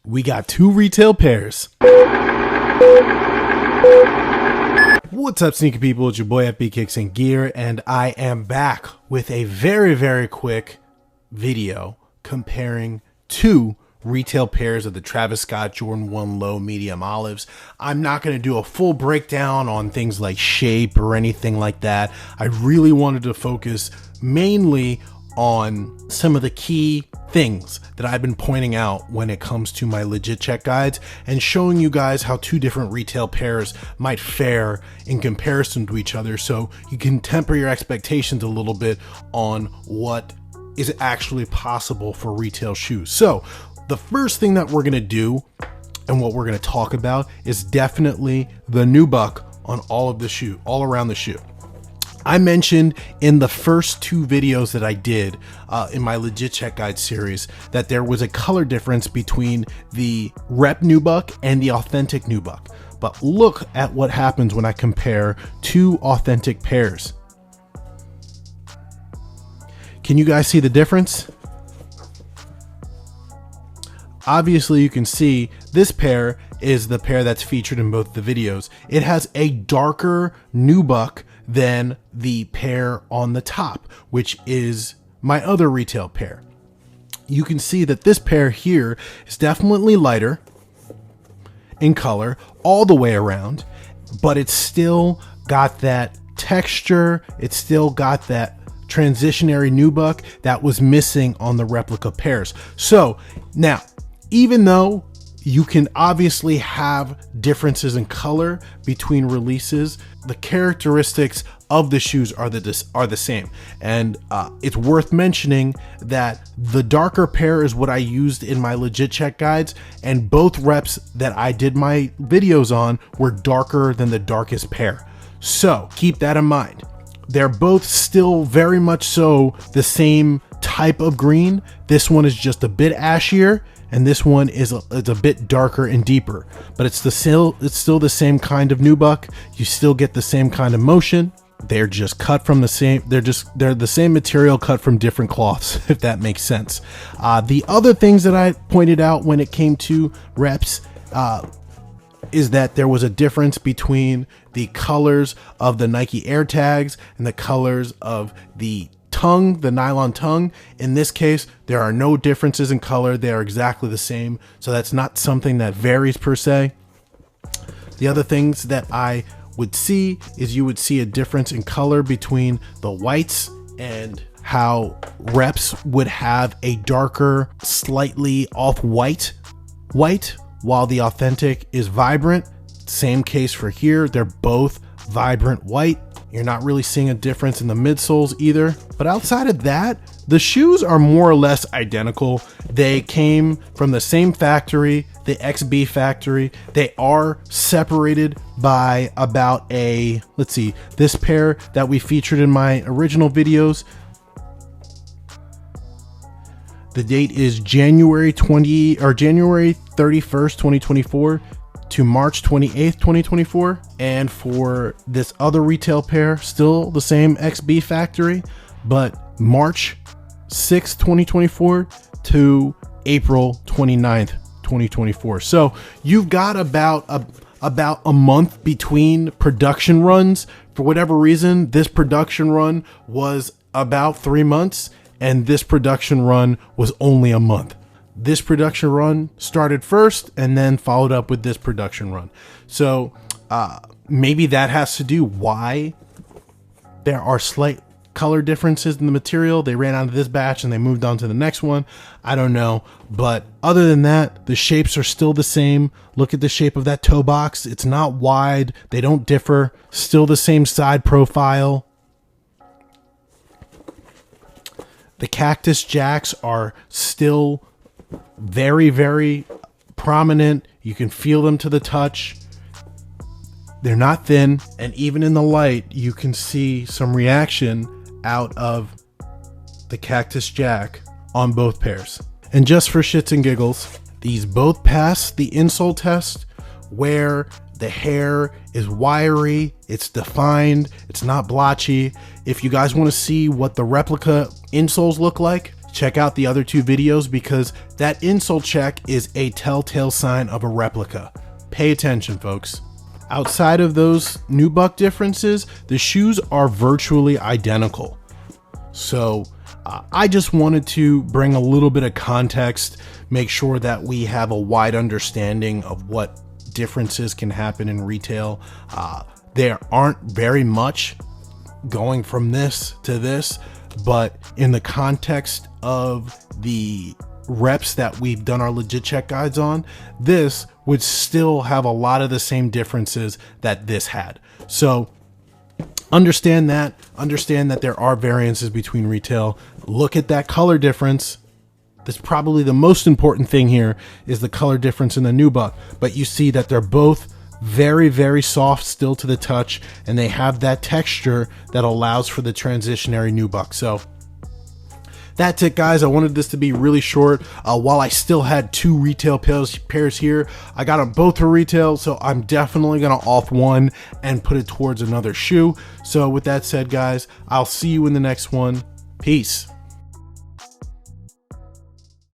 We got two retail pairs. What's up, sneaker people? It's your boy FB QCING Gear, and I am back with a very quick video comparing two retail pairs of the Travis Scott Jordan 1 Low Medium Olives. I'm not going to do a full breakdown on things like shape or anything like that. I really wanted to focus mainly on some of the key things that I've been pointing out when it comes to my legit check guides and showing you guys how two different retail pairs might fare in comparison to each other, so you can temper your expectations a little bit on what is actually possible for retail shoes. So the first thing that we're going to do and what we're going to talk about is definitely the Nubuck on all of the shoe, all around the shoe. I mentioned in the first two videos that I did in my legit check guide series that there was a color difference between the rep Nubuck and the authentic Nubuck. But look at what happens when I compare two authentic pairs. Can you guys see the difference? Obviously, you can see this pair is the pair that's featured in both the videos. It has a darker Nubuck than the pair on the top, which is my other retail pair. You can see that this pair here is definitely lighter in color all the way around, but it's still got that texture. It's still got that transitionary Nubuck that was missing on the replica pairs. So now, even though you can obviously have differences in color between releases, the characteristics of the shoes are the same. And it's worth mentioning that the darker pair is what I used in my legit check guides, and both reps that I did my videos on were darker than the darkest pair. So keep that in mind. They're both still very much so the same type of green. This one is just a bit ashier, and this one is a bit darker and deeper, but it's still the same kind of Nubuck. You still get the same kind of motion. They're just cut from the same. They're the same material cut from different cloths, if that makes sense. The other things that I pointed out when it came to reps is that there was a difference between the colors of the Nike Air tags and the colors of the tongue, the nylon tongue. In this case, there are no differences in color. They are exactly the same. So that's not something that varies per se. The other things that I would see is you would see a difference in color between the whites, and how reps would have a darker, slightly off-white white, while the authentic is vibrant. Same case for here. They're both vibrant white. You're not really seeing a difference in the midsoles either. But outside of that, the shoes are more or less identical. They came from the same factory, the XB factory. They are separated by about let's see, this pair that we featured in my original videos. The date is January 31st, 2024 to March 28th, 2024. And for this other retail pair, still the same XB factory, but March 6th, 2024 to April 29th, 2024. So you've got about a month between production runs. For whatever reason, this production run was about 3 months, and this production run was only a month. This production run started first and then followed up with this production run. So maybe that has to do why there are slight color differences in the material. They ran out of this batch and they moved on to the next one. I don't know. But other than that, the shapes are still the same. Look at the shape of that toe box. It's not wide. They don't differ. Still the same side profile. The cactus jacks are still very prominent. You can feel them to the touch. They're not thin, and even in the light you can see some reaction out of the cactus jack on both pairs. And just for shits and giggles, these both pass the insole test, where the hair is wiry, it's defined, it's not blotchy. If you guys want to see what the replica insoles look like, check out the other 2 videos because that insole check is a telltale sign of a replica. Pay attention, folks. Outside of those Nubuck differences, the shoes are virtually identical. So I just wanted to bring a little bit of context, make sure that we have a wide understanding of what differences can happen in retail. There aren't very much going from this to this, but in the context of the reps that we've done our legit check guides on, this would still have a lot of the same differences that this had. So understand that there are variances between retail. Look at that color difference. That's probably the most important thing here, is the color difference in the Nubuck. But you see that they're both very, very soft still to the touch, and they have that texture that allows for the transitionary Nubuck. So that's it, guys. I wanted this to be really short. While I still had 2 retail pairs here, I got them both for retail, so I'm definitely gonna off one and put it towards another shoe. So with that said, guys, I'll see you in the next one. Peace.